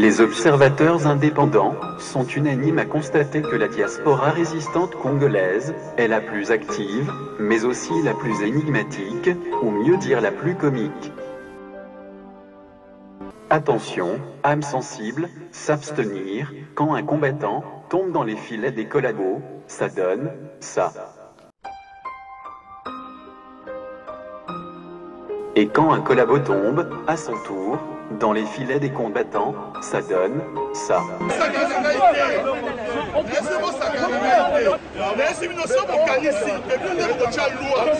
Les observateurs indépendants sont unanimes à constater que la diaspora résistante congolaise est la plus active, mais aussi la plus énigmatique, ou mieux dire la plus comique. Attention, âme sensible, s'abstenir, quand un combattant tombe dans les filets des collabos, ça donne ça. Et quand un collabo tombe, à son tour, dans les filets des combattants, ça donne ça.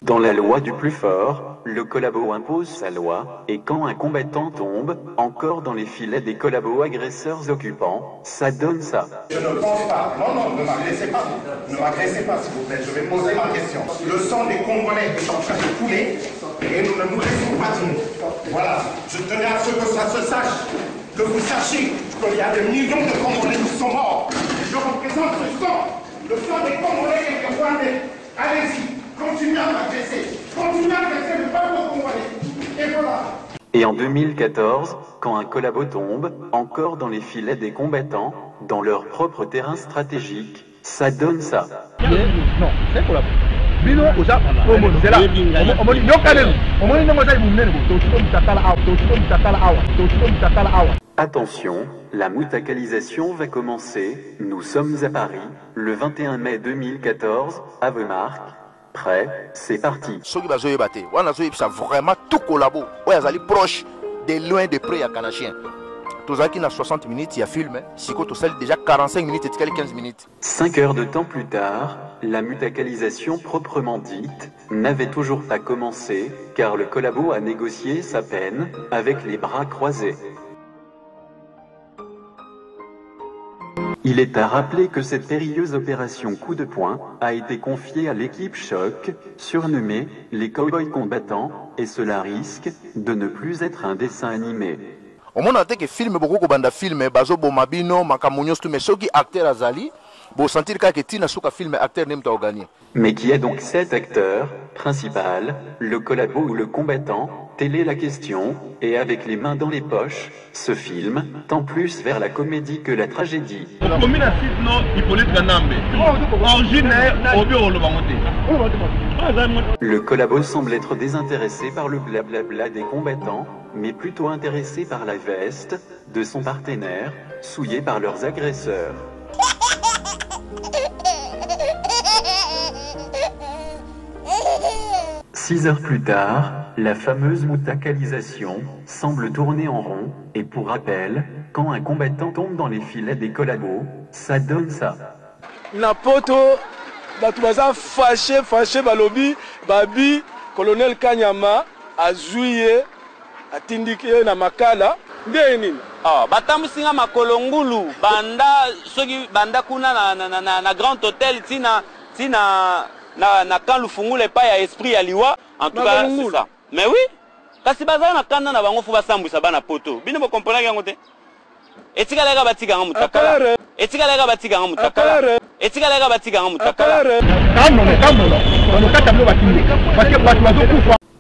Dans la loi du plus fort, le collabo impose sa loi, et quand un combattant tombe, encore dans les filets des collabos agresseurs occupants, ça donne ça. Je ne pense pas. Non, ne m'agressez pas. Ne m'agressez pas, s'il vous plaît. Je vais poser ma question. Le sang des Congolais est en train de couler, et nous ne nous laissons pas dire. Voilà. Je tenais à ce que ça se sache, que vous sachiez qu'il y a des millions de Congolais qui sont morts. Je représente le sang des Congolais et des Rwandais. Allez-y, continuez à m'agresser. Continuez à agresser le peuple congolais. Et voilà. Et en 2014, quand un collabo tombe, encore dans les filets des combattants, dans leur propre terrain stratégique, ça donne ça. Non, c'est collabo. Attention, la moutakalisation va commencer. Nous sommes à Paris, le 21 mai 2014, à Wemark. Prêt, c'est parti. Ceux qui vont vraiment tout collabo. Ouais, ils sont proches, de loin, de près, à Kanachien. Tous ceux qui ont 60 minutes, il y a film. Si tu as déjà 45 minutes et 15 minutes. 5 heures de temps plus tard, la mutakalisation proprement dite n'avait toujours pas commencé, car le collabo a négocié sa peine avec les bras croisés. Il est à rappeler que cette périlleuse opération coup de poing a été confiée à l'équipe Choc, surnommée les Cowboys combattants, et cela risque de ne plus être un dessin animé. Au monde a que film beaucoup de banda film bazo bomabino makamunyo tout mais ceux qui acteurs azali bon sentir que tina suka film acteur nem ta gagner. Mais qui est donc cet acteur principal, le collabo ou le combattant? Telle est la question, et avec les mains dans les poches, ce film tend plus vers la comédie que la tragédie. Le collabo semble être désintéressé par le blablabla des combattants, mais plutôt intéressé par la veste de son partenaire, souillée par leurs agresseurs. 6 heures plus tard, la fameuse mutakalisation semble tourner en rond, et pour rappel, quand un combattant tombe dans les filets des collabos, ça donne ça. Napoto, batubaza fâché, balobi, babi, colonel Kanyama, a juillet, a tindike na makala, ndenini. Ah, batamusinga makolongulu, banda, soki banda kuna na grand hôtel, tina na quand le fungule pas ya esprit ya liwa en tout cas c'est ça mais oui kasi bazana na kanda na bango fu basambwisa bana poto bino bo comprendre yango te etika lega batika nga mutakala etika lega batika nga mutakala etika lega batika nga mutakala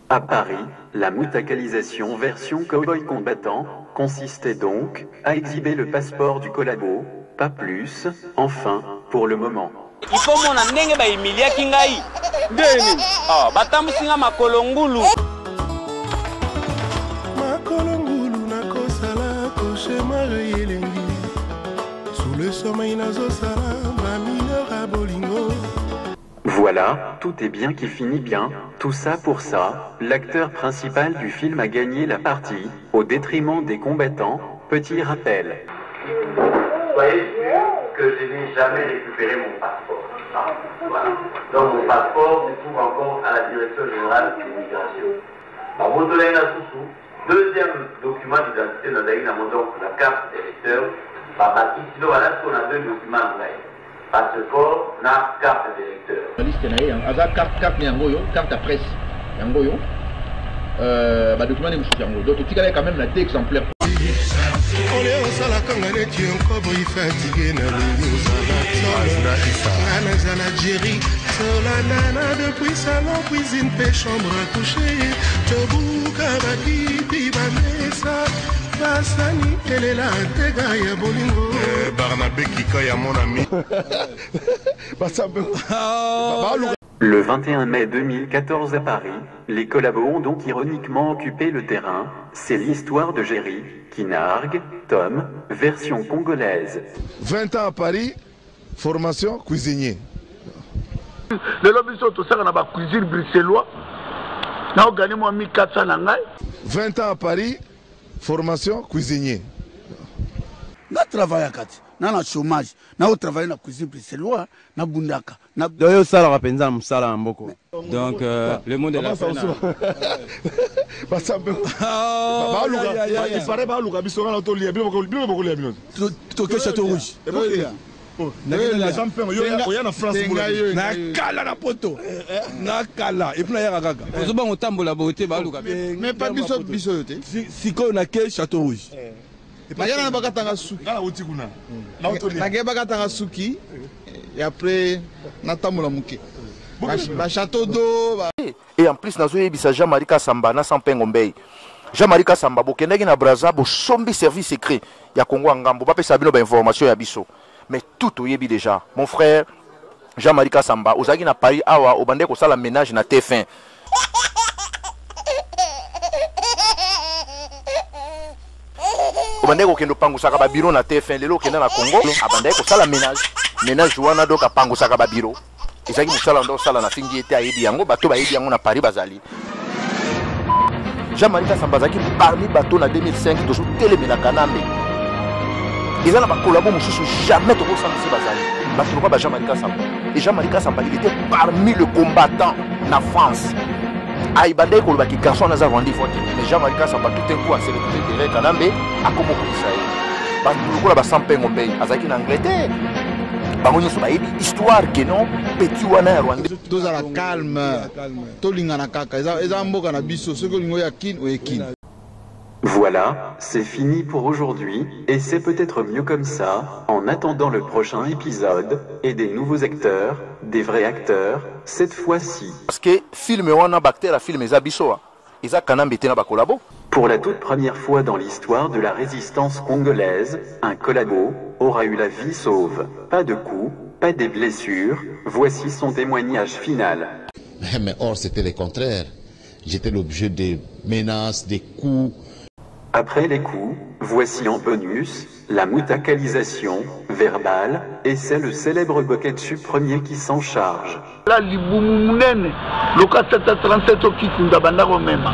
À Paris, la mutakalisation version cowboy combattant consistait donc à exhiber le passeport du collabo, pas plus, enfin, pour le moment. Il faut mon ndenge ba emilia kingai ndeni ah batamusinga makolongulu na kosala koshema yelengi sous le sommeil nazo sala ma mineur à bolingo. Voilà, tout est bien qui finit bien, tout ça pour ça, l'acteur principal du film a gagné la partie, au détriment des combattants, petit rappel. Soyez sûr que je n'ai jamais récupéré mon passeport. Voilà. Donc mon passeport se trouve encore à la direction générale de l'immigration. Deuxième document d'identité, nous avons donc la carte d'électeur. Ici, voilà ce qu'on a deux documents. Passeport, la carte d'électeur. La carte carte à presse. Document de donc tu as quand même la deux exemplaires. Ole osala kanga neti nkobo ifatigué na lingi osala na Algérie solana depuis salon cuisine pe chambre à coucher tobuka bakiti bamesa basani elela tega ya bolingo Barnabé Kika, mon ami. Le 21 mai 2014 à Paris, les collabos ont donc ironiquement occupé le terrain. C'est l'histoire de Jerry, qui nargue, Tom, version congolaise. 20 ans à Paris, formation cuisinier. Le lobby sont tout ça dans la cuisine bruxelloise. Nous avons gagné 1400 nangai. 20 ans à Paris, formation cuisinier. Nous travaillons à dans le chômage, nous travaillons dans la cuisine bruxelloise, dans Bundaka. Donc, le monde est là. Château Rouge. Mais pas Château Rouge. Et après, château d'eau. Et en plus, nous avons Jean-Marie Samba, na Sampengombe. Jean-Marie Samba, Bokendagi na Braza, bo sombi service secret. Ya Congo Angambo, pas sabino ba information ya biso. Mais tout au yebi déjà. Mon frère Jean-Marie Samba, ozagi na Paris awa, obande ko sala ménage na TF1. Obande ko kendo pangu saka ba bureau na TF1 lelo kenda na Congo, abande ko sala ménage wana do ka pangu saka ba bureau. Ezaki musala ndo sala na fingi ete ayebi yango bato ba yebi yango na Paris bazali. Jean-Marie Samba zaki parmi bato na 2005 to telemela kanambe. Ils ont pas collaboré, jamais de ressentir bazali. Bato ba Jean-Marie Samba. Et Jean-Marie Samba il était parmi les combattants na France. Aïbande ko ba ki garçon na za rendez-vous. Mais Jean-Marie Samba tout un coup a célébré derrière kanambe a comme ko Israël. Bato ko ba Sampengombe azaki na Angleterre. Bangonyo so ba histoire que non petit wana Rwanda. Tous à la calme. Tolinga na kaka. Eza mboka na biso ce que lingo ya kin o ekin. Voilà, c'est fini pour aujourd'hui, et c'est peut-être mieux comme ça, en attendant le prochain épisode, et des nouveaux acteurs, des vrais acteurs, cette fois-ci. Parce que film wana bactère film ezabiso, eza kanambe tena ba collabo. Pour la toute première fois dans l'histoire de la résistance congolaise, un collabo aura eu la vie sauve. Pas de coups, pas des blessures, voici son témoignage final. Mais or, c'était le contraire. J'étais l'objet des menaces, des coups. Après les coups, voici en bonus la moutacalisation verbale, et c'est le célèbre Boketchup premier qui s'en charge. Là, l'iboumounene, le 437 au Kikunda Bandaro même.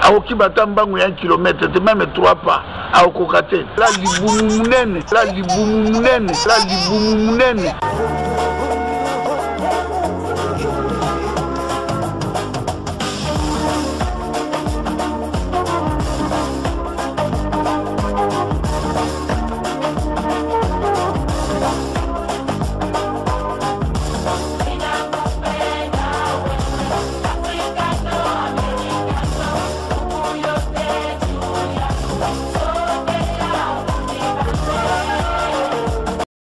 Aoki Batambangu 1 kilomètre, de même 3 pas. À Okokate. Là, l'iboumounene, là, l'iboumounene, là, l'iboumounene.